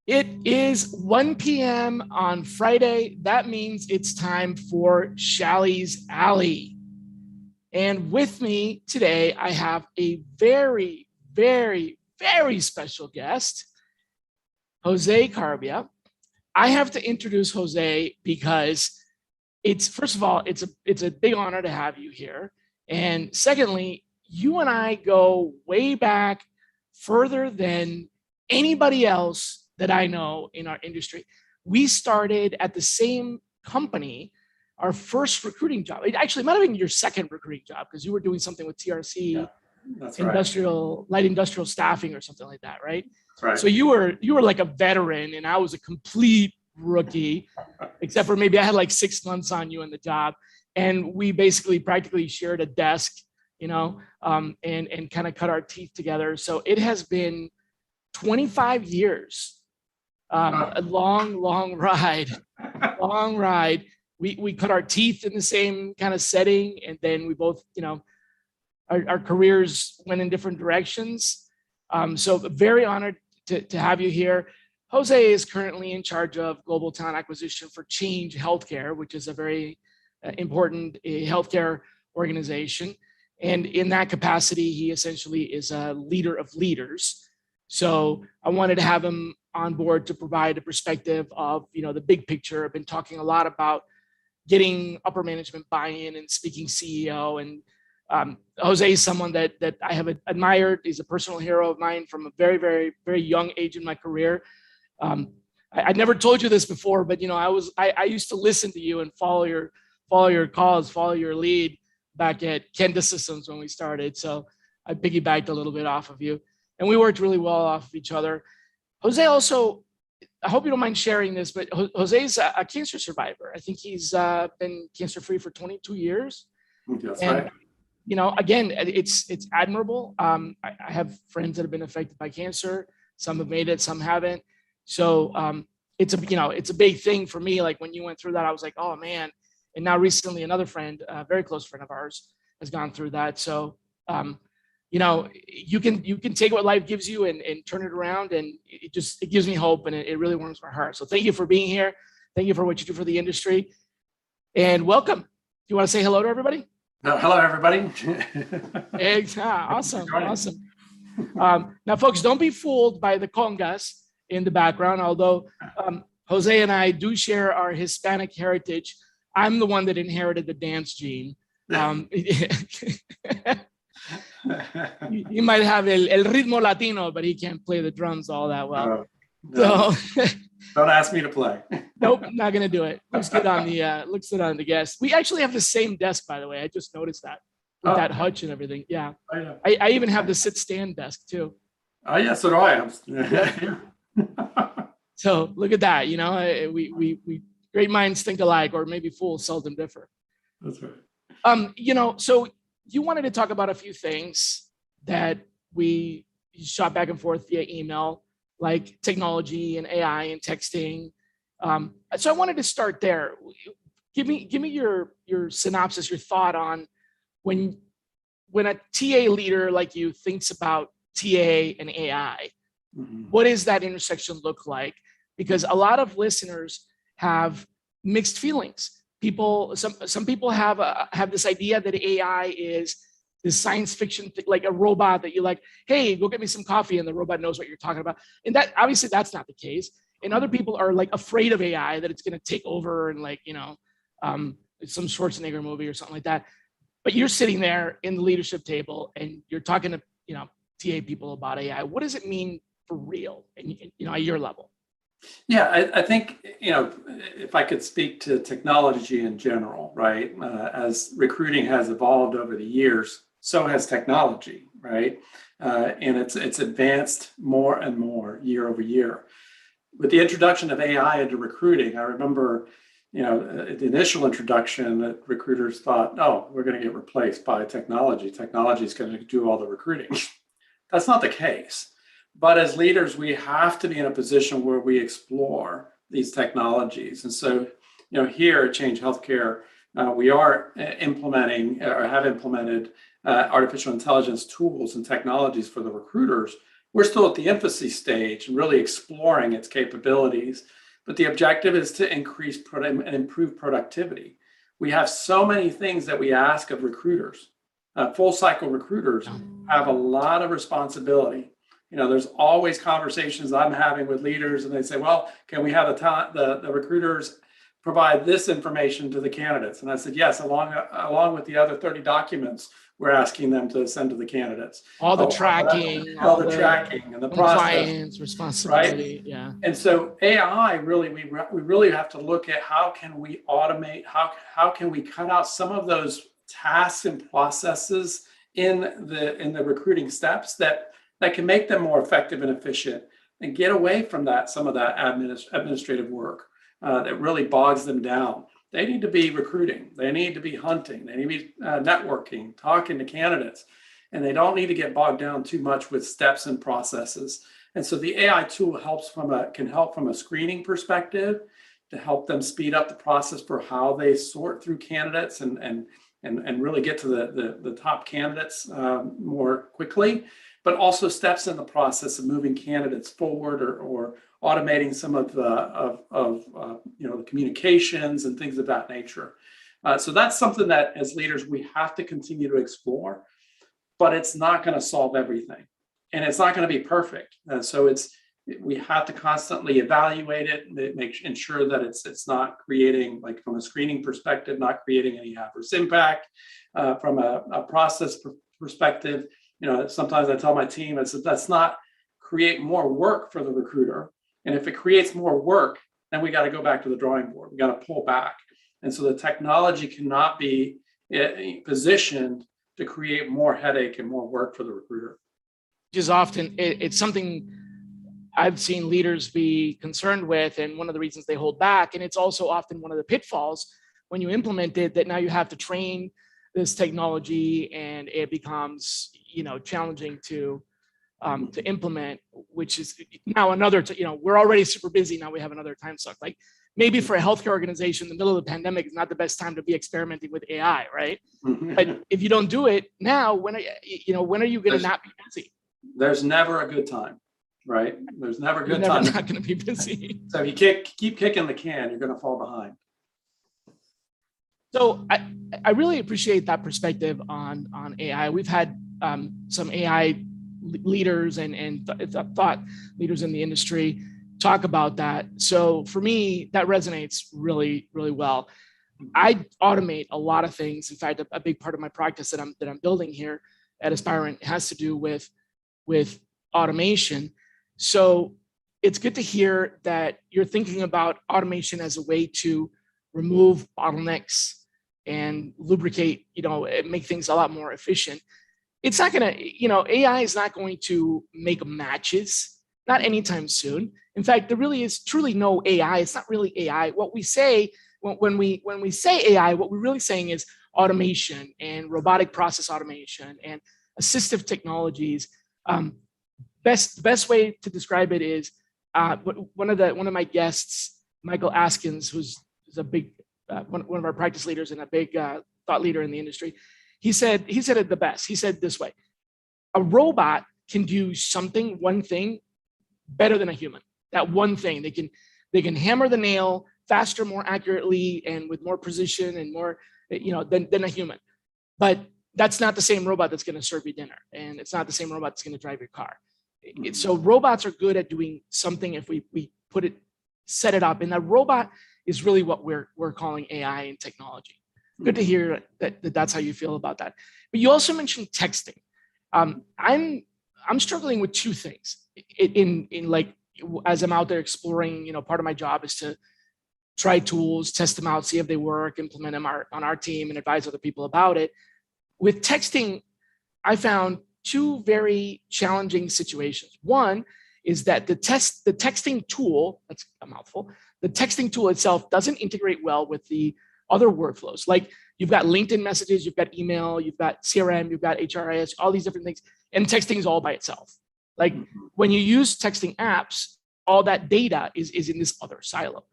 It is 1 p.m. on Friday. That means it's time for Shally's Alley. And with me today, I have a very, very, very special guest, Jose Carbia. I have to introduce Jose because it's, first of all, it's a big honor to have you here. And secondly, you and I go way back, further than anybody else that I know in our industry. We started at the same company. Our first recruiting job, it actually might have been your second recruiting job because you were doing something with TRC, Yeah, that's industrial, light industrial staffing or something like that, right? That's right. So you were like a veteran and I was a complete rookie, except for maybe I had like 6 months on you in the job. And we basically practically shared a desk, and kind of cut our teeth together. So it has been 25 years, a long ride, long ride. We cut our teeth in the same kind of setting, and then we both, our careers went in different directions. So very honored to have you here. Jose is currently in charge of global talent acquisition for Change Healthcare, which is a very important healthcare organization. And in that capacity, he essentially is a leader of leaders. So I wanted to have him on board to provide a perspective of, the big picture. I've been talking a lot about getting upper management buy-in and speaking CEO. And Jose is someone that I have admired. He's a personal hero of mine from a very, very, very young age in my career. I never told you this before, but I used to listen to you and follow your calls, follow your lead back at Kenda Systems when we started. So I piggybacked a little bit off of you, and we worked really well off of each other. Jose also, I hope you don't mind sharing this, but Jose's a cancer survivor. I think he's been cancer-free for 22 years. That's right. Again, it's admirable. I have friends that have been affected by cancer. Some have made it, some haven't. So it's a big thing for me. Like when you went through that, I was like, oh man. And now recently another friend, a very close friend of ours, has gone through that. So you can take what life gives you and turn it around, and it gives me hope, and it really warms my heart. So thank you for being here. Thank you for what you do for the industry, and welcome. Do you want to say hello to everybody? Hello, everybody. Awesome. Now, folks, don't be fooled by the congas in the background. Although Jose and I do share our Hispanic heritage, I'm the one that inherited the dance gene. He might have el ritmo latino, but he can't play the drums all that well. No. Don't ask me to play. Nope, not gonna do it. Looks good on the guest. We actually have the same desk, by the way. I just noticed that with that hutch and everything. Yeah. Oh, yeah. I even have the sit-stand desk too. Oh yeah, so do I. So look at that. We great minds think alike, or maybe fools seldom differ. That's right. So you wanted to talk about a few things that we shot back and forth via email, like technology and AI and texting. So I wanted to start there. Give me your synopsis, your thought on when a TA leader like you thinks about TA and AI. Mm-hmm. What does that intersection look like? Because a lot of listeners have mixed feelings. Some people have this idea that AI is this science fiction thing, like a robot that you like, hey, go get me some coffee, and the robot knows what you're talking about. And that obviously that's not the case. And other people are like afraid of AI, that it's going to take over, and some Schwarzenegger movie or something like that. But you're sitting there in the leadership table and you're talking to TA people about AI. What does it mean for real, and at your level? Yeah, I think, if I could speak to technology in general, right? As recruiting has evolved over the years, so has technology, right? And it's advanced more and more year over year. With the introduction of AI into recruiting, I remember, the initial introduction that recruiters thought, oh, we're going to get replaced by technology. Technology is going to do all the recruiting. That's not the case. But as leaders, we have to be in a position where we explore these technologies. And so, here at Change Healthcare, we are implementing or have implemented artificial intelligence tools and technologies for the recruiters, we're still at the infancy stage and really exploring its capabilities. But the objective is to increase and improve productivity. We have so many things that we ask of recruiters. Full cycle recruiters have a lot of responsibility. There's always conversations I'm having with leaders, and they say, well, can we have the recruiters provide this information to the candidates? And I said, yes, along with the other 30 documents we're asking them to send to the candidates. All the tracking, all the tracking and the compliance, responsibility. Right? Yeah. And so AI, really, we really have to look at how can we automate, how can we cut out some of those tasks and processes in the recruiting steps that can make them more effective and efficient, and get away from some of that administrative work that really bogs them down. They need to be recruiting. They need to be hunting. They need to be networking, talking to candidates, and they don't need to get bogged down too much with steps and processes. And so the AI tool can help from a screening perspective to help them speed up the process for how they sort through candidates and really get to the top candidates more quickly, but also steps in the process of moving candidates forward or automating some of the communications and things of that nature. So that's something that as leaders we have to continue to explore, but it's not going to solve everything, and it's not going to be perfect. So we have to constantly evaluate it, ensure that it's not creating, like from a screening perspective, not creating any adverse impact. From a process perspective, sometimes I tell my team, let's not create more work for the recruiter. And if it creates more work, then we got to go back to the drawing board. We got to pull back. And so the technology cannot be positioned to create more headache and more work for the recruiter. Which is often, it's something I've seen leaders be concerned with, and one of the reasons they hold back. And it's also often one of the pitfalls when you implement it, that now you have to train this technology, and it becomes, challenging to implement, which is now another, we're already super busy. Now we have another time suck. Like maybe for a healthcare organization, in the middle of the pandemic is not the best time to be experimenting with AI, right? But if you don't do it now, when are you going to not be busy? There's never a good time, right? There's never a good time. You're not going to be busy. So if you keep kicking the can, you're going to fall behind. So I really appreciate that perspective on AI. We've had some AI leaders and thought leaders in the industry talk about that. So for me, that resonates really, really well. I automate a lot of things. In fact, a big part of my practice that I'm building here at Aspirant has to do with automation. So it's good to hear that you're thinking about automation as a way to remove bottlenecks and lubricate, make things a lot more efficient. It's not going to, AI is not going to make matches, not anytime soon. In fact, there really is truly no AI. It's not really AI. What we say when we say AI, what we're really saying is automation and robotic process automation and assistive technologies. Best way to describe it is one of my guests, Michael Askins, who's a big one of our practice leaders and a big thought leader in the industry. He said it the best. He said this way: a robot can do one thing better than a human. That one thing, they can hammer the nail faster, more accurately, and with more precision and more, than a human. But that's not the same robot that's going to serve you dinner, and it's not the same robot that's going to drive your car. So robots are good at doing something if we set it up, and that robot is really what we're calling AI and technology. Good to hear that's how you feel about that. But you also mentioned texting. I'm struggling with two things in like, as I'm out there exploring, part of my job is to try tools, test them out, see if they work, implement them on our team, and advise other people about it. With texting, I found two very challenging situations. One is that the texting tool, that's a mouthful, the texting tool itself doesn't integrate well with the other workflows. Like you've got LinkedIn messages, you've got email, you've got CRM, you've got HRIS, all these different things, and texting is all by itself. Like when you use texting apps, all that data is in this other silo.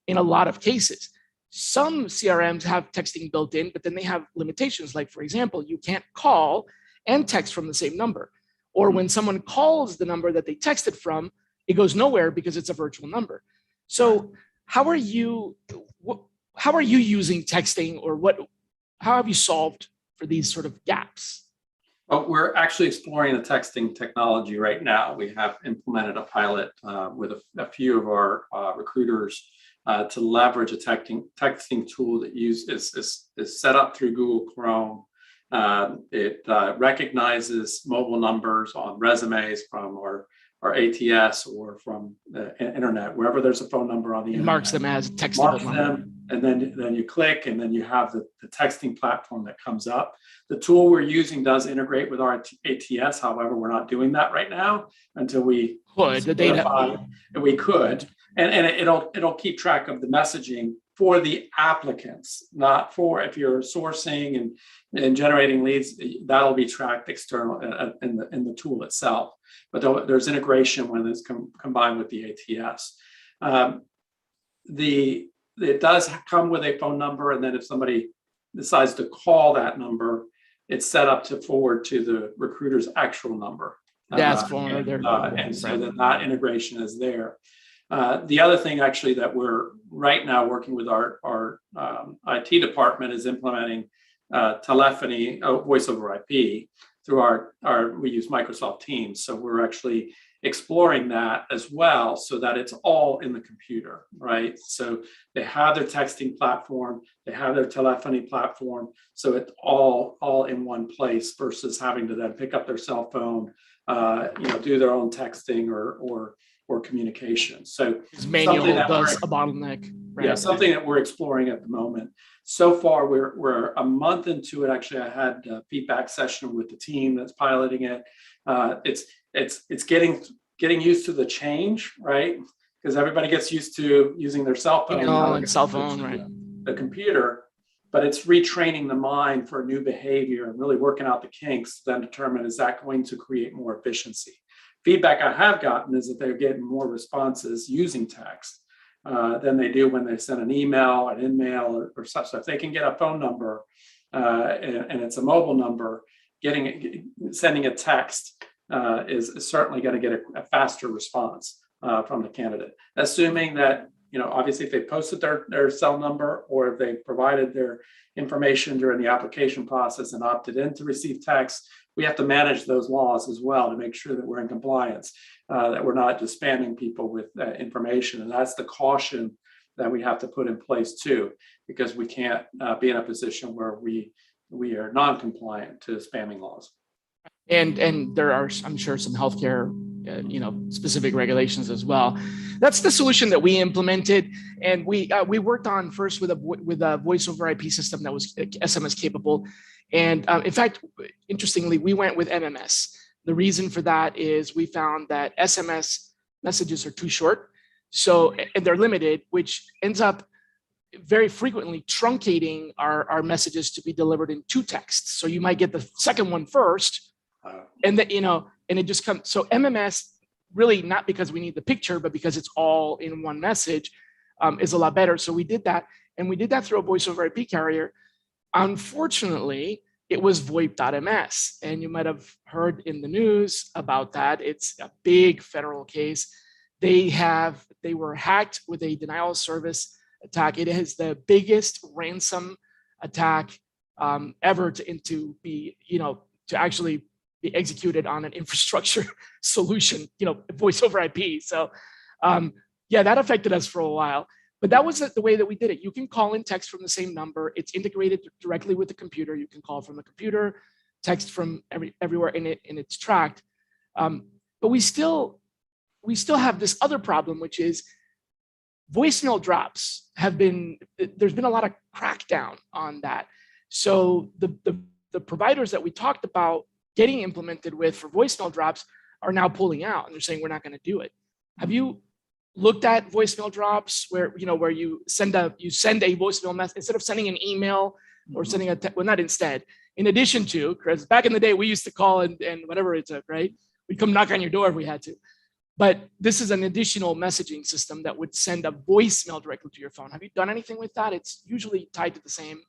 In a lot of cases, some CRMs have texting built in, but then they have limitations. Like, for example, you can't call and text from the same number, Or when someone calls the number that they texted from, it goes nowhere because it's a virtual number. So how are you using texting, or how have you solved for these sort of gaps? Well, we're actually exploring the texting technology right now. We have implemented a pilot with a few of our recruiters to leverage a texting tool that is set up through Google Chrome. It recognizes mobile numbers on resumes from our ATS or from the internet, wherever there's a phone number on the internet. Marks them as textable number. And then you click, and then you have the texting platform that comes up. The tool we're using does integrate with our ATS. However, we're not doing that right now until we could. The data. And we could, and it'll keep track of the messaging for the applicants, not for if you're sourcing and generating leads. That'll be tracked external in the tool itself. But there's integration when it's combined with the ATS. It does come with a phone number, and then if somebody decides to call that number, it's set up to forward to the recruiter's actual number. That's phone there. And so that integration is there. The other thing actually that we're right now working with our IT department is implementing telephony, voice over IP through we use Microsoft Teams. So we're actually exploring that as well, so that it's all in the computer, right? So they have their texting platform, they have their telephony platform, so it's all in one place versus having to then pick up their cell phone, do their own texting or communication. So it's manual does a bottleneck. Right? Yeah, something that we're exploring at the moment. So far, we're a month into it. Actually, I had a feedback session with the team that's piloting it. It's getting used to the change, right? Because everybody gets used to using their cell phone. And cell phone, right? The computer, but it's retraining the mind for a new behavior and really working out the kinks to then determine, is that going to create more efficiency? Feedback I have gotten is that they're getting more responses using text than they do when they send an email, an in-mail, or such. So if they can get a phone number and it's a mobile number, sending a text is certainly going to get a faster response from the candidate. Assuming that, obviously if they posted their cell number, or if they provided their information during the application process and opted in to receive text, we have to manage those laws as well to make sure that we're in compliance, that we're not just spamming people with information. And that's the caution that we have to put in place too, because we can't be in a position where we are non-compliant to spamming laws. And there are, I'm sure, some healthcare, specific regulations as well. That's the solution that we implemented, and we worked on first with a voice over IP system that was SMS capable. And in fact, interestingly, we went with MMS. The reason for that is we found that SMS messages are too short, and they're limited, which ends up very frequently truncating our messages to be delivered in two texts. So you might get the second one first, and that and it just comes. So MMS, really not because we need the picture, but because it's all in one message, is a lot better. So we did that, and we did that through a voice over IP carrier. Was VoIP.ms, and you might have heard in the news about that. It's a big federal case. They were hacked with a denial of service attack. It is the biggest ransom attack ever to actually be executed on an infrastructure solution, voice over IP. So that affected us for a while. But that was the way that we did it. You can call in text from the same number. It's integrated directly with the computer. You can call from the computer, text from everywhere in it, and it's tracked. But we still have this other problem, which is voicemail drops there's been a lot of crackdown on that. So the providers that we talked about getting implemented with for voicemail drops are now pulling out, and they're saying we're not going to do it. Have you looked at voicemail drops where you send a voicemail message instead of sending an email or sending not instead, in addition to, because back in the day we used to call and whatever it took, right? We'd come knock on your door if we had to. But this is an additional messaging system that would send a voicemail directly to your phone. Have you done anything with that? It's usually tied to the same.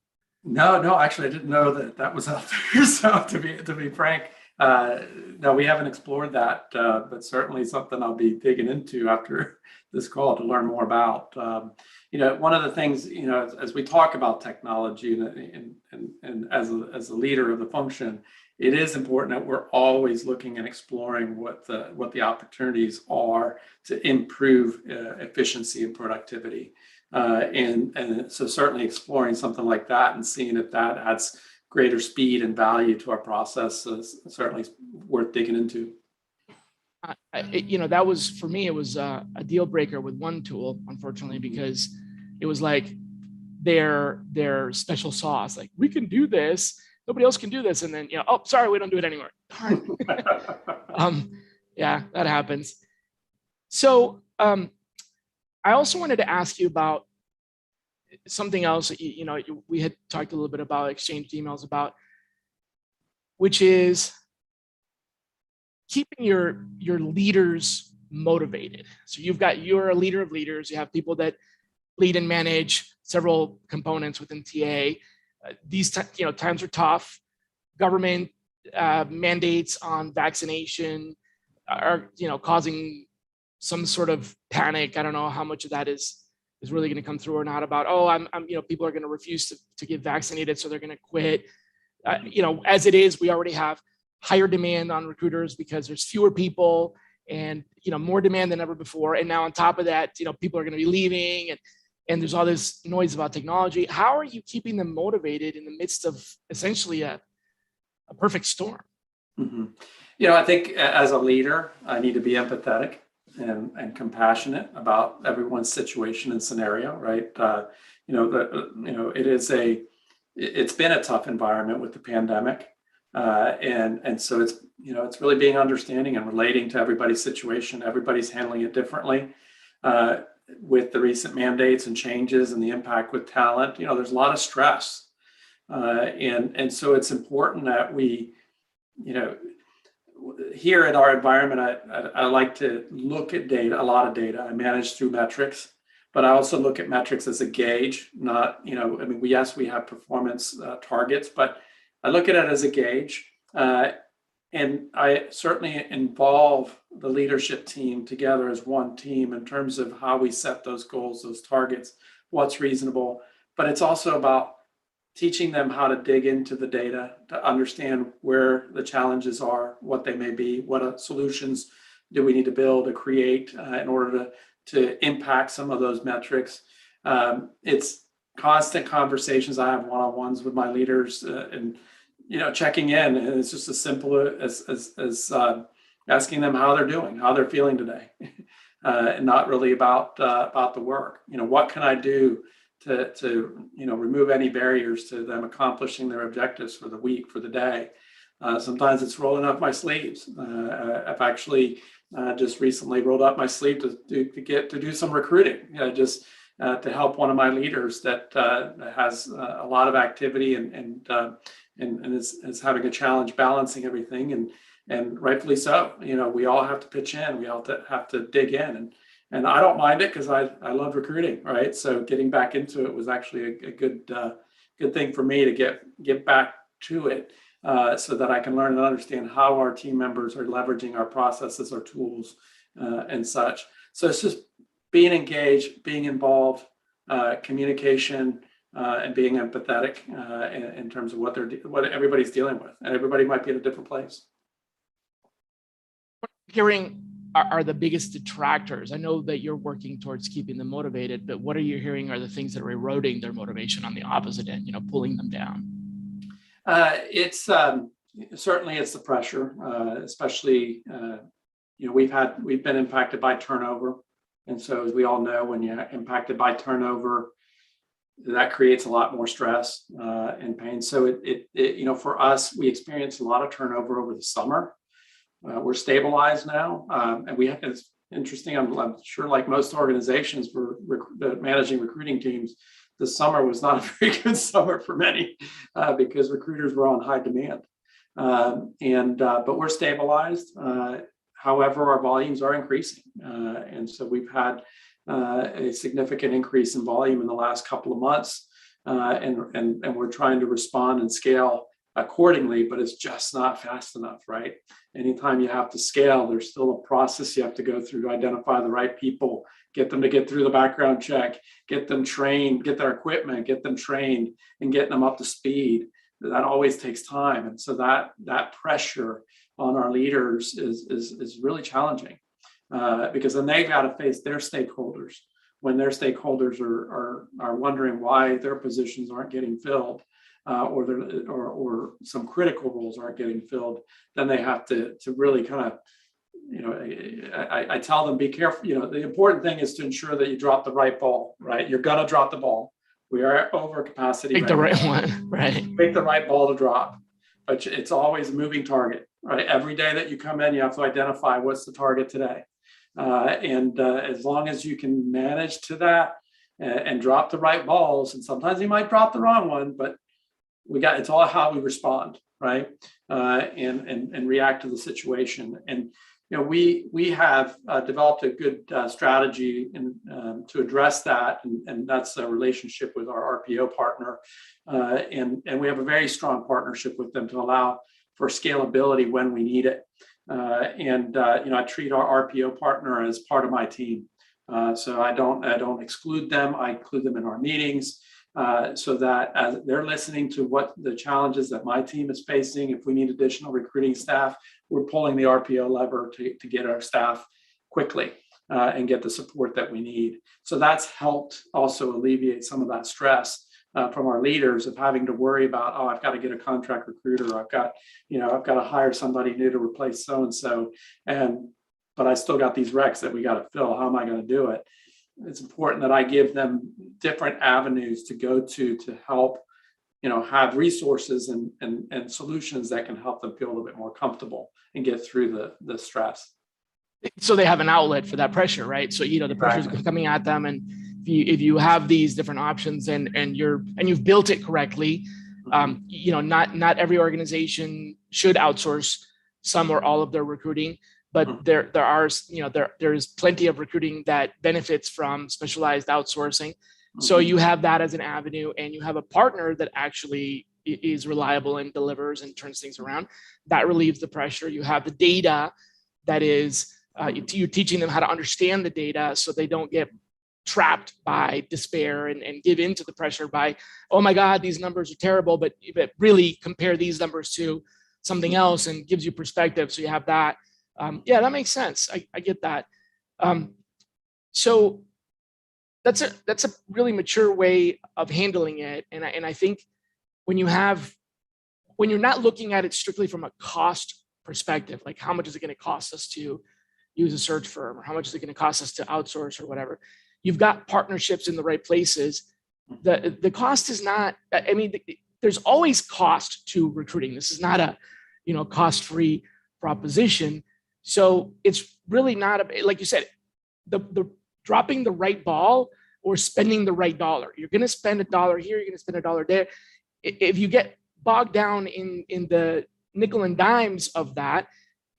No, actually, I didn't know that was out there. So to be frank, No, we haven't explored that, but certainly something I'll be digging into after this call to learn more about. One of the things, as we talk about technology and as a leader of the function, it is important that we're always looking and exploring what the opportunities are to improve efficiency and productivity. And so certainly exploring something like that and seeing if that adds greater speed and value to our process is certainly worth digging into. That was, for me, it was a deal breaker with one tool, unfortunately, because it was like their special sauce. Like, we can do this, nobody else can do this. And then, oh, sorry, we don't do it anymore. Darn. Yeah, that happens. So I also wanted to ask you about something else. We had talked a little bit about, exchanged emails about, which is keeping your leaders motivated. So you're a leader of leaders. You have people that lead and manage several components within TA. These times are tough. Government mandates on vaccination are causing some sort of panic. I don't know how much of that is really going to come through or not, about, people are going to refuse to get vaccinated, so they're going to quit. As it is, we already have higher demand on recruiters because there's fewer people and, more demand than ever before. And now on top of that, people are going to be leaving and there's all this noise about technology. How are you keeping them motivated in the midst of essentially a perfect storm? Mm-hmm. I think as a leader, I need to be empathetic and compassionate about everyone's situation and scenario, right? It's been a tough environment with the pandemic. And so it's really being understanding and relating to everybody's situation. Everybody's handling it differently. With the recent mandates and changes and the impact with talent, there's a lot of stress. And so it's important that we, here in our environment, I like to look at data, a lot of data. I manage through metrics, but I also look at metrics as a gauge, not, we have performance targets, but I look at it as a gauge. And I certainly involve the leadership team together as one team in terms of how we set those goals, those targets, what's reasonable. But it's also about teaching them how to dig into the data to understand where the challenges are, what they may be, what solutions do we need to build or create in order to impact some of those metrics. It's constant conversations. I have one-on-ones with my leaders and checking in, and it's just as simple as asking them how they're doing, how they're feeling today, and not really about the work. What can I do to remove any barriers to them accomplishing their objectives for the week, for the day. Sometimes it's rolling up my sleeves. I've actually just recently rolled up my sleeve to do some recruiting, just to help one of my leaders that has a lot of activity and is having a challenge balancing everything, and rightfully so. We all have to pitch in. We all have to dig in, and I don't mind it because I love recruiting, right? So getting back into it was actually a good thing for me to get back to it, so that I can learn and understand how our team members are leveraging our processes, our tools, and such. So it's just being engaged, being involved, communication, and being empathetic in terms of what everybody's dealing with, and everybody might be at a different place. Hearing are the biggest detractors? I know that you're working towards keeping them motivated, but what are you hearing are the things that are eroding their motivation on the opposite end, pulling them down? It's certainly it's the pressure, especially we've been impacted by turnover, and so as we all know, when you're impacted by turnover, that creates a lot more stress and pain. So it for us, we experienced a lot of turnover over the summer. We're stabilized now, and it's interesting. I'm sure, like most organizations, for managing recruiting teams, the summer was not a very good summer for many because recruiters were on high demand. But we're stabilized. However, our volumes are increasing, and so we've had a significant increase in volume in the last couple of months, and we're trying to respond and scale accordingly, but it's just not fast enough, right? Anytime you have to scale, there's still a process you have to go through to identify the right people, get them to get through the background check, get them trained, get their equipment, get them trained, and getting them up to speed. That always takes time. And so that pressure on our leaders is really challenging, because then they've got to face their stakeholders when their stakeholders are wondering why their positions aren't getting filled, or some critical roles aren't getting filled. Then they have to really kind of, I tell them, be careful. The important thing is to ensure that you drop the right ball, right? You're gonna drop the ball. We are over capacity. Pick the right one, right? Pick the right ball to drop, but it's always a moving target, right? Every day that you come in, you have to identify what's the target today. And as long as you can manage to that and drop the right balls, and sometimes you might drop the wrong one, but it's all how we respond, right? And react to the situation. And we have developed a good strategy to address that, and that's a relationship with our RPO partner, and we have a very strong partnership with them to allow for scalability when we need it. I treat our RPO partner as part of my team, so I don't exclude them. I include them in our meetings, so that as they're listening to what the challenges that my team is facing, if we need additional recruiting staff, we're pulling the RPO lever to get our staff quickly and get the support that we need. So that's helped also alleviate some of that stress from our leaders of having to worry about, I've got to get a contract recruiter, I've got to hire somebody new to replace so-and-so, but I still got these recs that we got to fill. How am I going to do it? It's important that I give them different avenues to go to help, have resources and solutions that can help them feel a little bit more comfortable and get through the stress. So they have an outlet for that pressure, right? So, the pressure is coming at them, and if you have these different options and you've built it correctly, not every organization should outsource some or all of their recruiting, but there is plenty of recruiting that benefits from specialized outsourcing. So you have that as an avenue, and you have a partner that actually is reliable and delivers and turns things around. That relieves the pressure. You have the data that is, you're teaching them how to understand the data so they don't get trapped by despair and give into the pressure by, oh my God, these numbers are terrible, but really compare these numbers to something else, and gives you perspective. So you have that. That makes sense. I get that. So that's a really mature way of handling it. And I think when you're not looking at it strictly from a cost perspective, like how much is it going to cost us to use a search firm, or how much is it going to cost us to outsource or whatever, you've got partnerships in the right places. The cost is not, there's always cost to recruiting. This is not a, cost-free proposition. So it's really not like you said, the dropping the right ball or spending the right dollar. You're going to spend $1 here, you're going to spend $1 there. If you get bogged down in the nickel and dimes of that,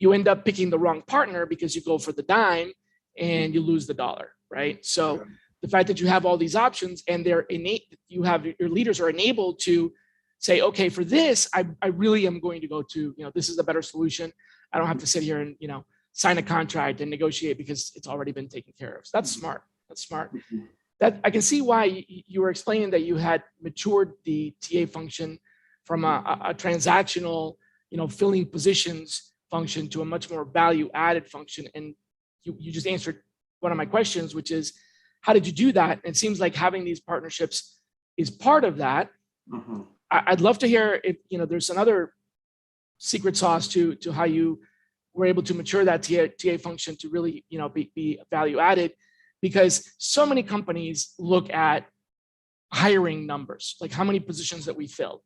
you end up picking the wrong partner because you go for the dime and you lose the dollar, right? So the fact that you have all these options and they're innate, your leaders are enabled to say, okay, for this, I really am going to go to, this is a better solution. I don't have to sit here and, sign a contract and negotiate because it's already been taken care of. So that's smart. That's smart. That I can see why you were explaining that you had matured the TA function from a transactional, filling positions function to a much more value added function. And you just answered one of my questions, which is, how did you do that? And it seems like having these partnerships is part of that. I'd love to hear if, there's another secret sauce to how you were able to mature that TA function to really, be value added, because so many companies look at hiring numbers, like how many positions that we filled,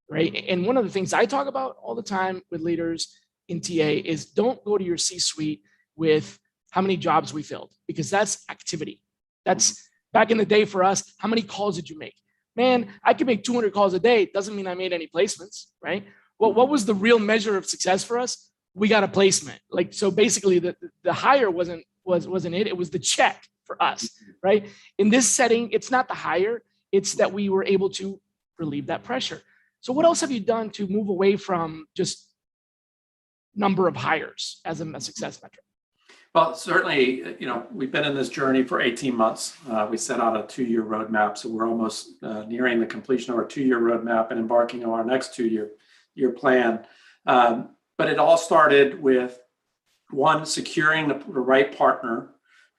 right? And one of the things I talk about all the time with leaders in TA is don't go to your C-suite with how many jobs we filled, because that's activity. That's back in the day for us. How many calls did you make? Man, I could make 200 calls a day. Doesn't mean I made any placements, right? Well, what was the real measure of success for us? We got a placement. So basically the hire wasn't it. It was the check for us, right? In this setting, it's not the hire. It's that we were able to relieve that pressure. So what else have you done to move away from just number of hires as a success metric? Well, certainly, we've been in this journey for 18 months. We set out a 2-year roadmap, so we're almost nearing the completion of our 2-year roadmap and embarking on our next 2-year plan. But it all started with, one, securing the right partner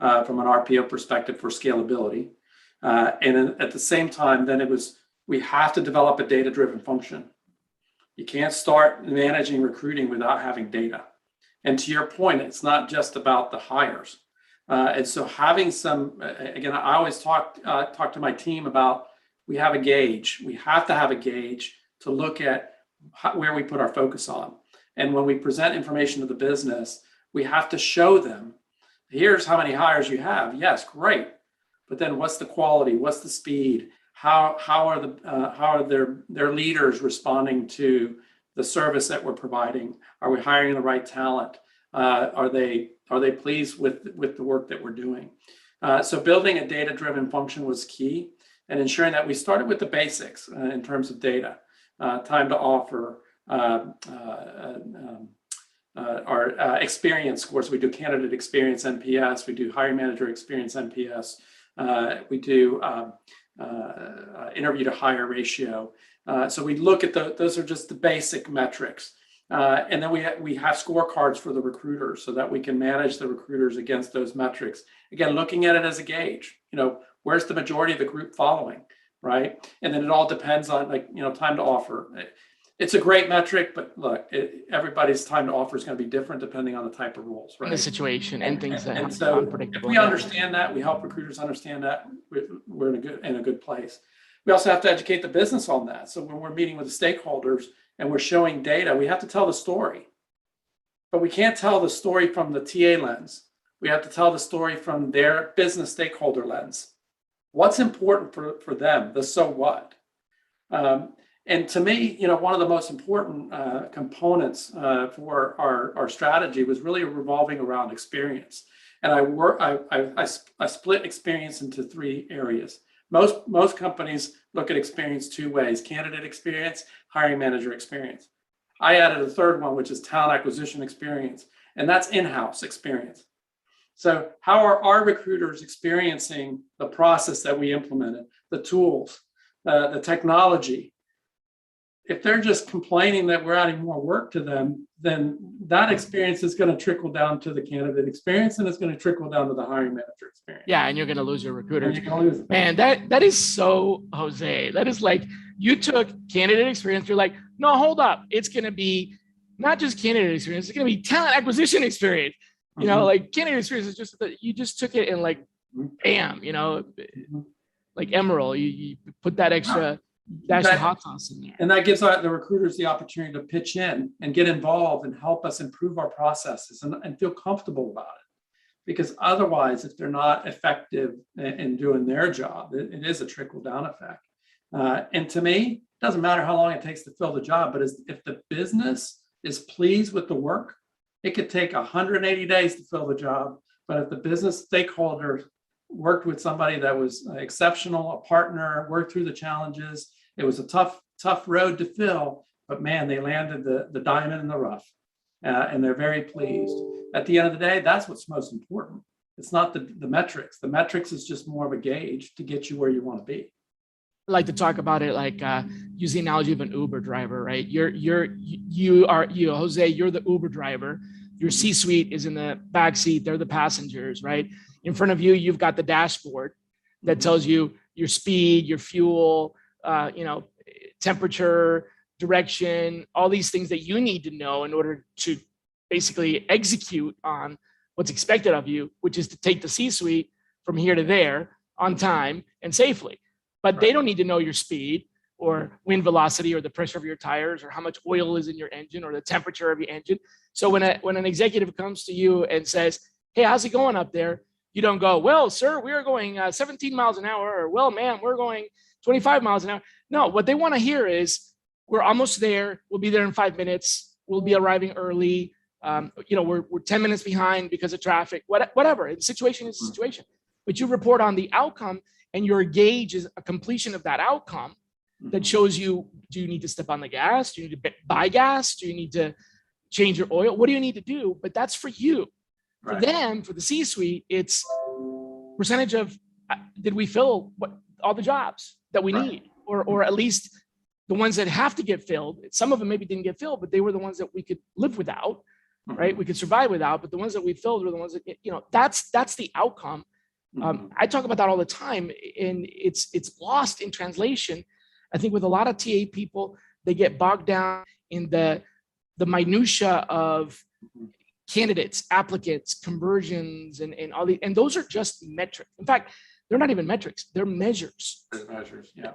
from an RPO perspective for scalability. And at the same time, then we have to develop a data-driven function. You can't start managing recruiting without having data. And to your point, it's not just about the hires. And so having again, I always talk to my team about, we have a gauge. We have to have a gauge to look at where we put our focus on. And when we present information to the business, we have to show them, here's how many hires you have. Yes, great. But then what's the quality? What's the speed? How are their leaders responding to the service that we're providing? Are we hiring the right talent? Are they pleased with the work that we're doing? So building a data-driven function was key, and ensuring that we started with the basics in terms of data, time to offer, our experience scores. We do candidate experience NPS. We do hiring manager experience NPS. We do interview to hire ratio. So we look at those are just the basic metrics. And then we have scorecards for the recruiters so that we can manage the recruiters against those metrics. Again, looking at it as a gauge, where's the majority of the group following, right? And then it all depends on time to offer. It's a great metric, but look, everybody's time to offer is going to be different depending on the type of roles, right? The situation and things that and are so unpredictable. If we understand that, we help recruiters understand that, we're in a good place. We also have to educate the business on that. So when we're meeting with the stakeholders and we're showing data, we have to tell the story. But we can't tell the story from the TA lens. We have to tell the story from their business stakeholder lens. What's important for them, the so what? And to me, one of the most important components for our strategy was really revolving around experience. And I split experience into 3 areas. Most companies look at experience 2 ways: candidate experience, hiring manager experience. I added a 3rd one, which is talent acquisition experience, and that's in-house experience. So how are our recruiters experiencing the process that we implemented, the tools, the technology? If they're just complaining that we're adding more work to them, then that experience is going to trickle down to the candidate experience, and it's going to trickle down to the hiring manager experience. Yeah, and you're going to lose your recruiters. Lose. Man, that is so Jose. That is like, you took candidate experience. You're like, no, hold up. It's going to be not just candidate experience. It's going to be talent acquisition experience. Like candidate experience is just that you just took it and like, bam, like Emerald. You put that extra dash of hot sauce in there. And that gives the recruiters the opportunity to pitch in and get involved and help us improve our processes and feel comfortable about it. Because otherwise, if they're not effective in doing their job, it is a trickle down effect. And to me, it doesn't matter how long it takes to fill the job, but if the business is pleased with the work, it could take 180 days to fill the job. But if the business stakeholders worked with somebody that was exceptional, a partner, worked through the challenges, it was a tough road to fill, but man, they landed the diamond in the rough, and they're very pleased. At the end of the day, that's what's most important. It's not the metrics. The metrics is just more of a gauge to get you where you want to be. I like to talk about it like use the analogy of an Uber driver, right? You Jose, you're the Uber driver. Your C-suite is in the back seat. They're the passengers, right? In front of you, you've got the dashboard that tells you your speed, your fuel, temperature, direction, all these things that you need to know in order to basically execute on what's expected of you, which is to take the C-suite from here to there on time and safely. But they don't need to know your speed or wind velocity or the pressure of your tires or how much oil is in your engine or the temperature of your engine. So when an executive comes to you and says, hey, how's it going up there? You don't go, well, sir, we are going 17 miles an hour, or well, ma'am, we're going 25 miles an hour. No, what they want to hear is, we're almost there. We'll be there in 5 minutes. We'll be arriving early. We're 10 minutes behind because of traffic, whatever. The situation is a situation. But you report on the outcome, and your gauge is a completion of that outcome. that shows you, do you need to step on the gas? Do you need to buy gas? Do you need to change your oil? What do you need to do? But that's for you. For them, for the C-suite, it's percentage of did we fill all the jobs that we need, or at least the ones that have to get filled. Some of them maybe didn't get filled, but they were the ones that we could live without, right? We could survive without, but the ones that we filled were the ones that, that's the outcome. I talk about that all the time, and it's lost in translation. I think with a lot of TA people, they get bogged down in the minutia of candidates, applicants, conversions, and all the, and those are just metrics. In fact, they're not even metrics, they're measures.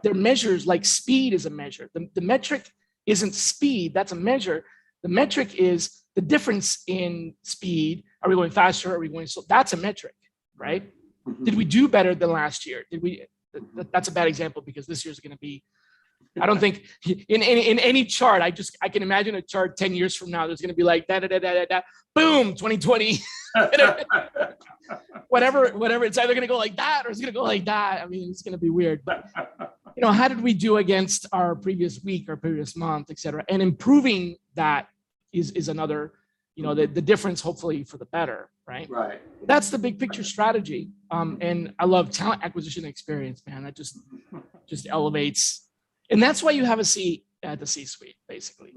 They're measures, like speed is a measure. The metric isn't speed, that's a measure. The metric is the difference in speed. Are we going faster? Are we going slow? That's a metric, right? Did we do better than last year? That's a bad example because this year's going to be, I don't think in any chart, I can imagine a chart 10 years from now, there's going to be like boom, 2020, whatever. It's either going to go like that or it's going to go like that. I mean, it's going to be weird, but how did we do against our previous week or previous month, et cetera? And improving that is another, the difference, hopefully for the better, right? Right. That's the big picture strategy. And I love talent acquisition experience, man. That just elevates. And that's why you have a seat at the C-suite, basically,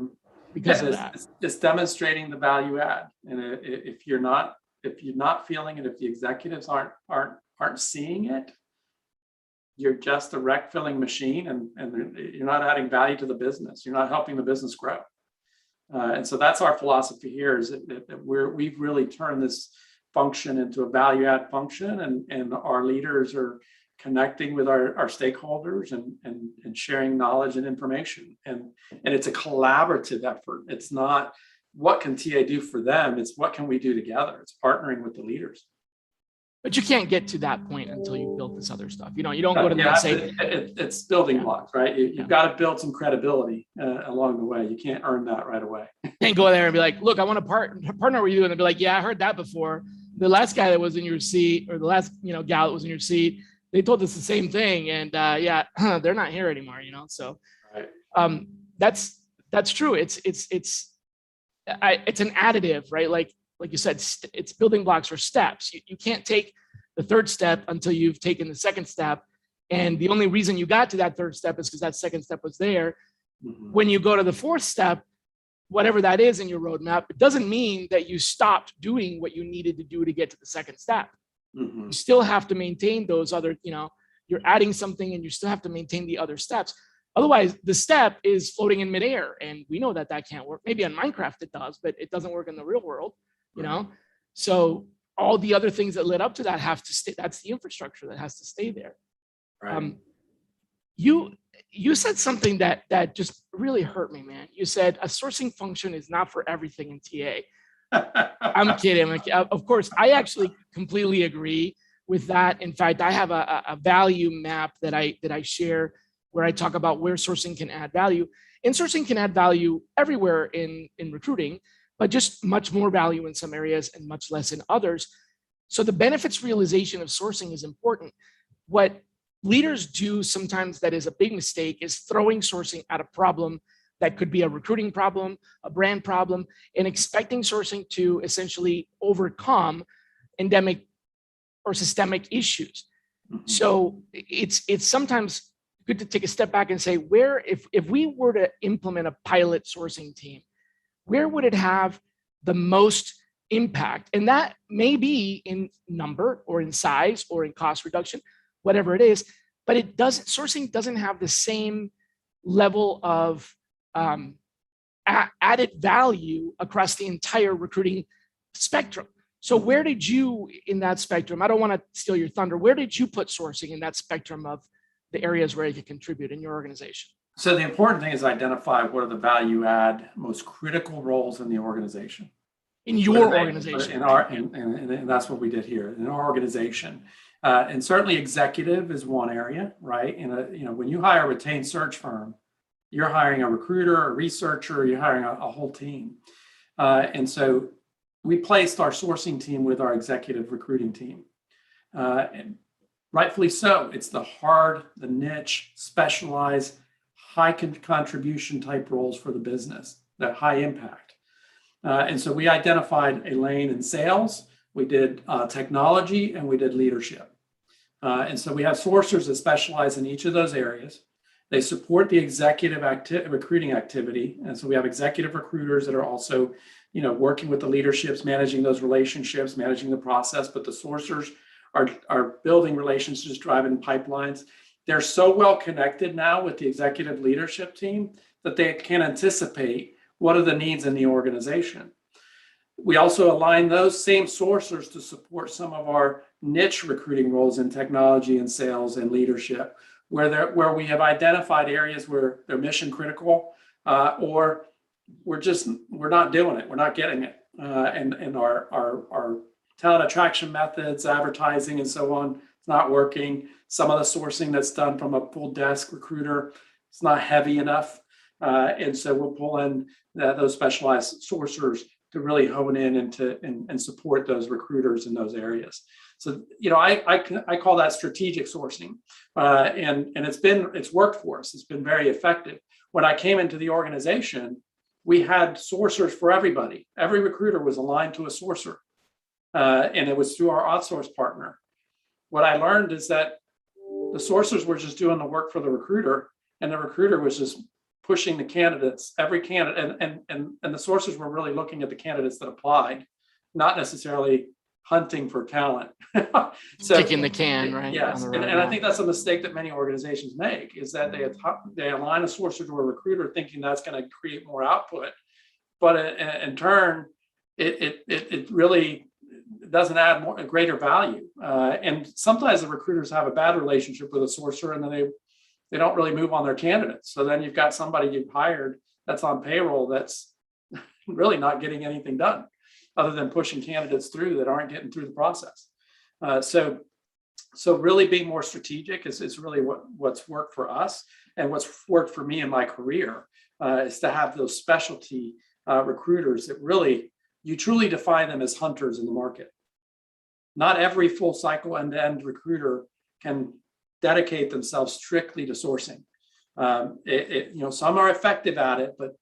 because of that. It's demonstrating the value add. And if you're not feeling it, if the executives aren't seeing it, you're just a rec filling machine, and you're not adding value to the business. You're not helping the business grow. And so that's our philosophy here, is that we've really turned this function into a value add function, and our leaders are connecting with our stakeholders and sharing knowledge and information. And it's a collaborative effort. It's not what can TA do for them, it's what can we do together. It's partnering with the leaders. But you can't get to that point until you've built this other stuff. You don't go to them and say it's building blocks, right? You've got to build some credibility along the way. You can't earn that right away. You can't go there and be like, look, I want to partner with you, and they'll be like, yeah, I heard that before. The last guy that was in your seat, or the last gal that was in your seat, they told us the same thing, and they're not here anymore. So that's true. It's an additive, right? Like you said, it's building blocks or steps. You can't take the third step until you've taken the second step. And the only reason you got to that third step is because that second step was there. When you go to the fourth step, whatever that is in your roadmap, it doesn't mean that you stopped doing what you needed to do to get to the second step. You still have to maintain those other, you're adding something and you still have to maintain the other steps. Otherwise, the step is floating in midair. And we know that can't work. Maybe on Minecraft it does, but it doesn't work in the real world, So all the other things that led up to that have to stay. That's the infrastructure that has to stay there. Right. You said something that just really hurt me, man. You said a sourcing function is not for everything in TA. I'm kidding. Of course, I actually completely agree with that. In fact, I have a value map that I share where I talk about where sourcing can add value. And sourcing can add value everywhere in recruiting, but just much more value in some areas and much less in others. So the benefits realization of sourcing is important. What leaders do sometimes that is a big mistake is throwing sourcing at a problem that could be a recruiting problem, a brand problem, and expecting sourcing to essentially overcome endemic or systemic issues. So it's sometimes good to take a step back and say, if we were to implement a pilot sourcing team, where would it have the most impact? And that may be in number or in size or in cost reduction, whatever it is, but sourcing doesn't have the same level of added value across the entire recruiting spectrum. So where did you, in that spectrum, I don't want to steal your thunder, where did you put sourcing in that spectrum of the areas where it could contribute in your organization? So the important thing is identify what are the value add, most critical roles in the organization. In your organization. And that's what we did here in our organization. And certainly executive is one area, right? When you hire a retained search firm, you're hiring a recruiter, a researcher, you're hiring a whole team. And so we placed our sourcing team with our executive recruiting team. And rightfully so. It's the hard, the niche, specialized, high contribution type roles for the business, that high impact. And so we identified a lane in sales, we did technology, and we did leadership. And so we have sourcers that specialize in each of those areas. They support the executive recruiting activity. And so we have executive recruiters that are also, working with the leaderships, managing those relationships, managing the process, but the sourcers are building relationships, driving pipelines. They're so well connected now with the executive leadership team that they can anticipate what are the needs in the organization. We also align those same sourcers to support some of our niche recruiting roles in technology and sales and leadership, where we have identified areas where they're mission critical, or we're not doing it, we're not getting it, and our talent attraction methods, advertising, and so on, it's not working. Some of the sourcing that's done from a full desk recruiter, it's not heavy enough, and so we'll pull in those specialized sourcers to really hone in and support those recruiters in those areas. So, I call that strategic sourcing, and it's worked for us. It's been very effective. When I came into the organization, we had sourcers for everybody. Every recruiter was aligned to a sourcer, and it was through our outsource partner. What I learned is that the sourcers were just doing the work for the recruiter, and the recruiter was just pushing the candidates, every candidate, and the sources were really looking at the candidates that applied, not necessarily hunting for talent. So kicking the can, right? Yes, and I think that's a mistake that many organizations make, is that they align a sourcer to a recruiter thinking that's going to create more output, but in turn, it really doesn't add a greater value. And sometimes the recruiters have a bad relationship with a sourcer, and then they don't really move on their candidates. So then you've got somebody you've hired that's on payroll that's really not getting anything done other than pushing candidates through that aren't getting through the process. So really being more strategic is really what's worked for us, and what's worked for me in my career is to have those specialty recruiters that really, you truly define them as hunters in the market. Not every full cycle end-to-end recruiter can dedicate themselves strictly to sourcing. Some are effective at it, but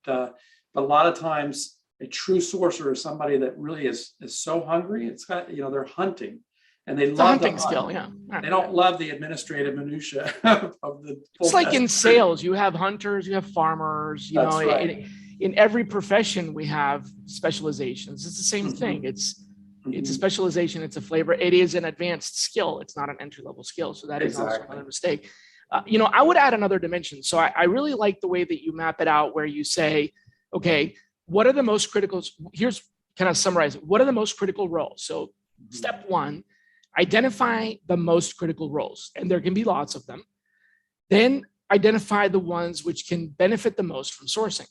a lot of times a true sourcer is somebody that really is so hungry. It's got, they're hunting, and they love hunting skill. Yeah, they don't love the administrative minutia of the. It's like in sales, you have hunters, you have farmers. That's right. In every profession, we have specializations. It's the same thing. It's a specialization. It's a flavor. It is an advanced skill. It's not an entry-level skill. So that is also another mistake. I would add another dimension. So I really like the way that you map it out, where you say, okay, what are the most critical? Here's kind of summarize it. What are the most critical roles? So step one, identify the most critical roles, and there can be lots of them. Then identify the ones which can benefit the most from sourcing.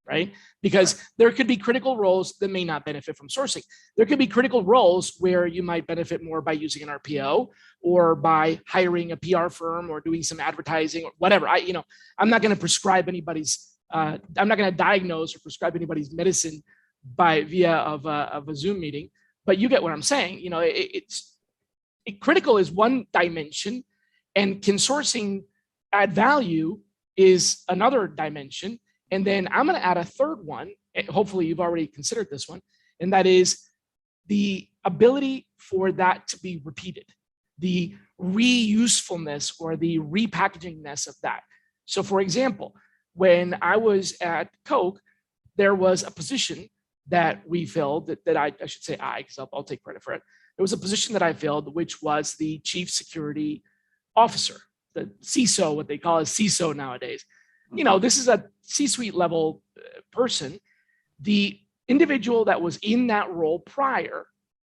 Right? Because there could be critical roles that may not benefit from sourcing. There could be critical roles where you might benefit more by using an RPO, or by hiring a PR firm, or doing some advertising, or whatever. I'm not going to prescribe anybody's, I'm not going to diagnose or prescribe anybody's medicine via a Zoom meeting, but you get what I'm saying. Critical is one dimension, and can sourcing add value is another dimension. And then I'm going to add a third one. Hopefully you've already considered this one. And that is the ability for that to be repeated, the reusefulness or the repackagingness of that. So for example, when I was at Coke, there was a position that we filled that I should say because I'll take credit for it. There was a position that I filled, which was the chief security officer, the CISO, what they call a CISO nowadays. This is a C-suite level person. The individual that was in that role prior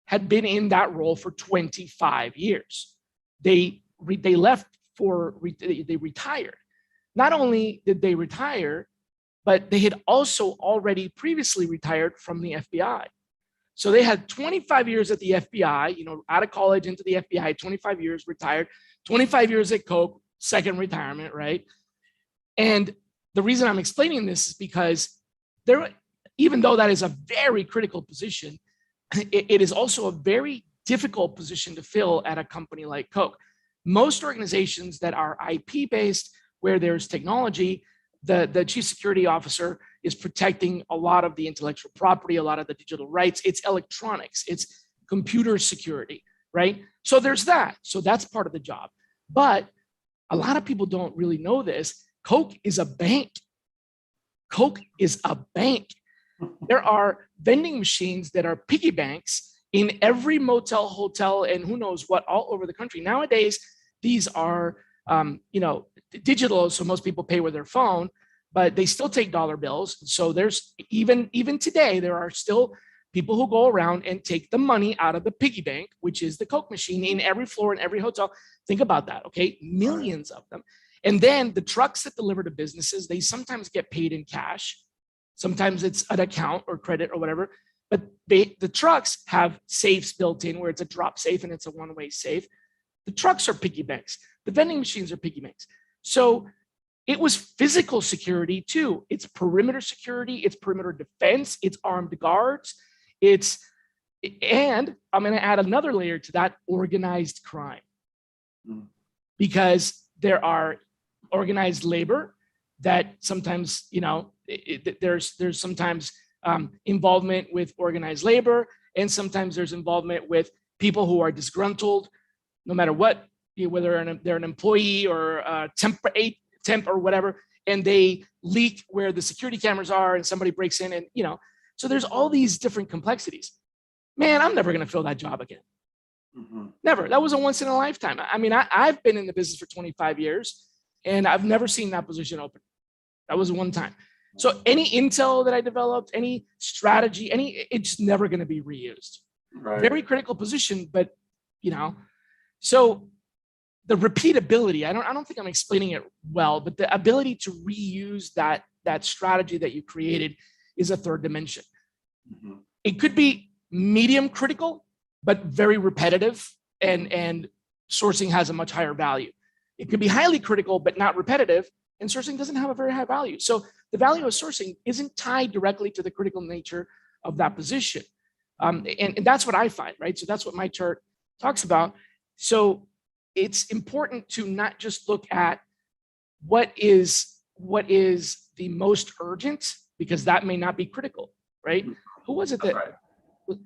had been in that role for 25 years. They retired. Not only did they retire, but they had also already previously retired from the FBI. So they had 25 years at the FBI, out of college into the FBI, 25 years retired, 25 years at Coke, second retirement, right? And the reason I'm explaining this is because even though that is a very critical position, it is also a very difficult position to fill at a company like Coke. Most organizations that are IP-based where there's technology, the chief security officer is protecting a lot of the intellectual property, a lot of the digital rights. It's electronics, it's computer security, right? So there's that. So that's part of the job. But a lot of people don't really know this. Coke is a bank. Coke is a bank. There are vending machines that are piggy banks in every motel, hotel, and who knows what all over the country. Nowadays, these are digital, so most people pay with their phone, but they still take dollar bills. So there's even today, there are still people who go around and take the money out of the piggy bank, which is the Coke machine, in every floor, in every hotel. Think about that, okay? Millions of them. And then the trucks that deliver to businesses, they sometimes get paid in cash. Sometimes it's an account or credit or whatever, but the trucks have safes built in where it's a drop safe and it's a one-way safe. The trucks are piggy banks. The vending machines are piggy banks. So it was physical security too. It's perimeter security, it's perimeter defense, it's armed guards, and I'm going to add another layer to that: organized crime. Because there are organized labor that sometimes, there's sometimes involvement with organized labor, and sometimes there's involvement with people who are disgruntled, no matter what, whether they're an employee or a temp or whatever, and they leak where the security cameras are and somebody breaks in, and so there's all these different complexities. Man, I'm never going to fill that job again. Never. That was a once in a lifetime. I mean, I've been in the business for 25 years and I've never seen that position open. That was one time. So any intel that I developed, any strategy, it's never going to be reused. Right. Very critical position, but so the repeatability, I don't think I'm explaining it well, but the ability to reuse that strategy that you created is a third dimension. It could be medium critical, but very repetitive, and sourcing has a much higher value. It could be highly critical, but not repetitive, and sourcing doesn't have a very high value. So the value of sourcing isn't tied directly to the critical nature of that position. And that's what I find, right? So that's what my chart talks about. So it's important to not just look at what is the most urgent, because that may not be critical, right? Who was it that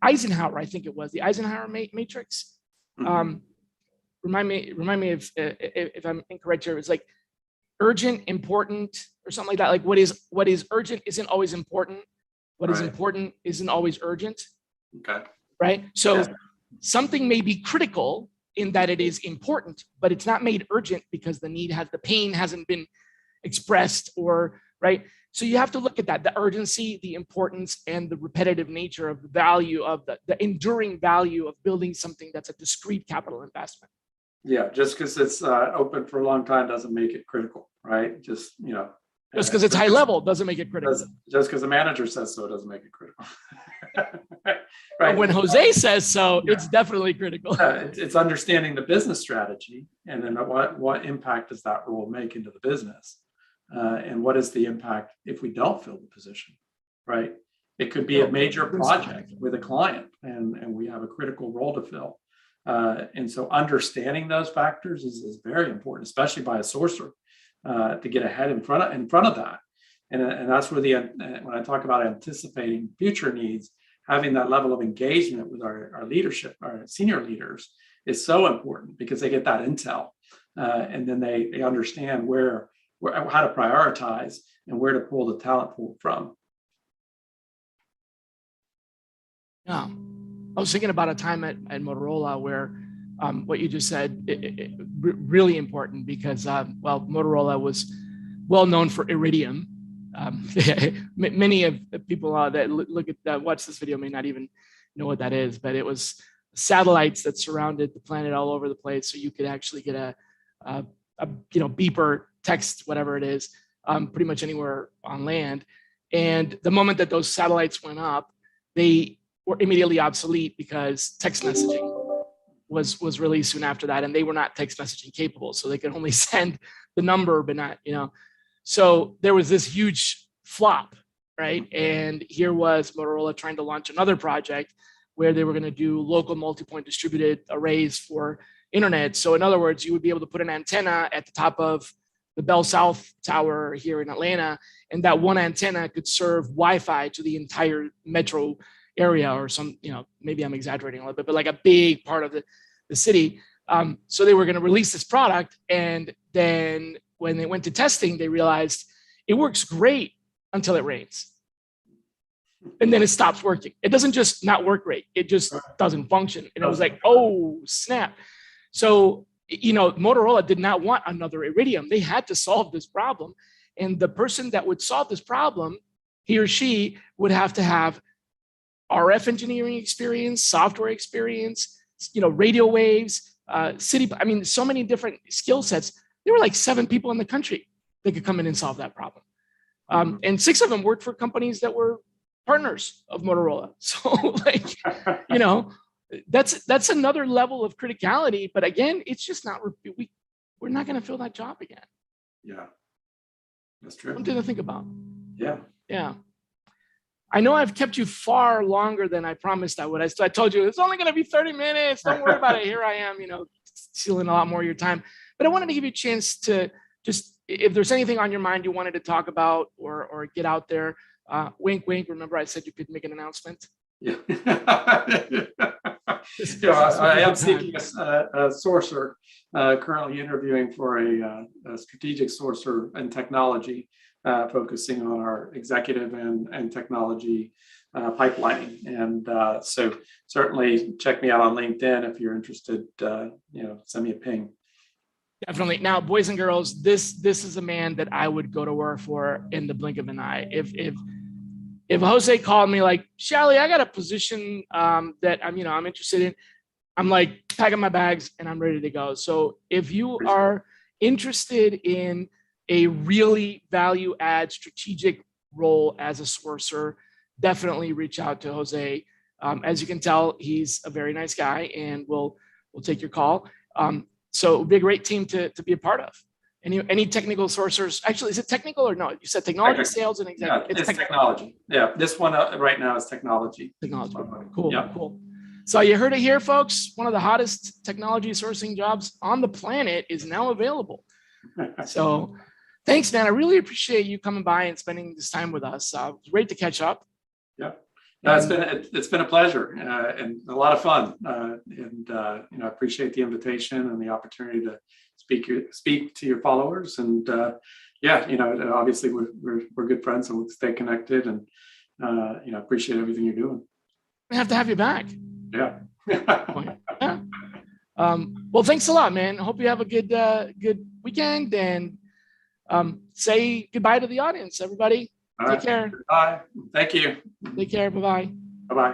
Eisenhower, I think it was the Eisenhower matrix. Remind me if I'm incorrect here. It's like urgent, important, or something like that. Like what is urgent isn't always important. What is important isn't always urgent. Okay. Right. So something may be critical in that it is important, but it's not made urgent because the pain hasn't been expressed, or right. So you have to look at that, the urgency, the importance, and the repetitive nature of the value of the enduring value of building something that's a discrete capital investment. Yeah, just because it's open for a long time doesn't make it critical, right? Just because it's high level doesn't make it critical. Just because the manager says so doesn't make it critical. Right. But when Jose says so, it's definitely critical. It's understanding the business strategy, and then what impact does that role make into the business, and what is the impact if we don't fill the position, right? It could be a major project with a client, and we have a critical role to fill. And so understanding those factors is very important, especially by a sourcer, to get ahead in front of that. And that's where when I talk about anticipating future needs, having that level of engagement with our leadership, our senior leaders, is so important, because they get that intel, and then they understand how to prioritize and where to pull the talent pool from. Yeah. I was thinking about a time at Motorola where what you just said, really important, because, Motorola was well known for Iridium. Many of the people that watch this video may not even know what that is, but it was satellites that surrounded the planet all over the place, so you could actually get a beeper, text, whatever it is, pretty much anywhere on land. And the moment that those satellites went up, they were immediately obsolete because text messaging was released soon after that, and they were not text messaging capable, so they could only send the number, but not, So there was this huge flop, right? And here was Motorola trying to launch another project where they were going to do local multi-point distributed arrays for internet. So in other words, you would be able to put an antenna at the top of the Bell South Tower here in Atlanta, and that one antenna could serve Wi-Fi to the entire metro area, or some, maybe I'm exaggerating a little bit, but like a big part of the city. So they were going to release this product, and then when they went to testing, they realized it works great until it rains. And then it stops working. It doesn't just not work great. It just doesn't function. And it was like, oh, snap. So, Motorola did not want another Iridium. They had to solve this problem. And the person that would solve this problem, he or she would have to have RF engineering experience, software experience, radio waves, so many different skill sets. There were like 7 people in the country that could come in and solve that problem. And 6 of them worked for companies that were partners of Motorola. So that's another level of criticality. But again, it's just not, we're not going to fill that job again. Yeah, that's true. Something to think about. Yeah. Yeah. I know I've kept you far longer than I promised I would. I told you it's only going to be 30 minutes. Don't worry about it. Here I am, stealing a lot more of your time. But I wanted to give you a chance to just, if there's anything on your mind you wanted to talk about or get out there, wink, wink. Remember I said you could make an announcement? Yeah. I am seeking a sourcer, currently interviewing for a strategic sourcer in technology, focusing on our executive and technology pipelining. And so certainly check me out on LinkedIn if you're interested. Send me a ping. Definitely. Now, boys and girls, this is a man that I would go to work for in the blink of an eye. If Jose called me like, Shally, I got a position that I'm interested in, I'm like packing my bags and I'm ready to go. So if you are interested in a really value add strategic role as a sourcer, definitely reach out to Jose. As you can tell, he's a very nice guy, and we'll take your call. So it would be a great team to be a part of. Any technical sourcers? Actually, is it technical or no? You said technology, sales, and executive. Yeah, it's technology. Yeah, this one right now is technology. Technology. Cool. Yeah. Cool. So you heard it here, folks. One of the hottest technology sourcing jobs on the planet is now available. So thanks, man. I really appreciate you coming by and spending this time with us. It was great to catch up. Yeah. No, it's been a pleasure and a lot of fun. I appreciate the invitation and the opportunity to speak to your followers. And obviously we're good friends, and we'll stay connected. And appreciate everything you're doing. We have to have you back. Yeah. Yeah. Well, thanks a lot, man. I hope you have a good weekend, and say goodbye to the audience, everybody. Take care. Bye. Thank you. Take care. Bye-bye.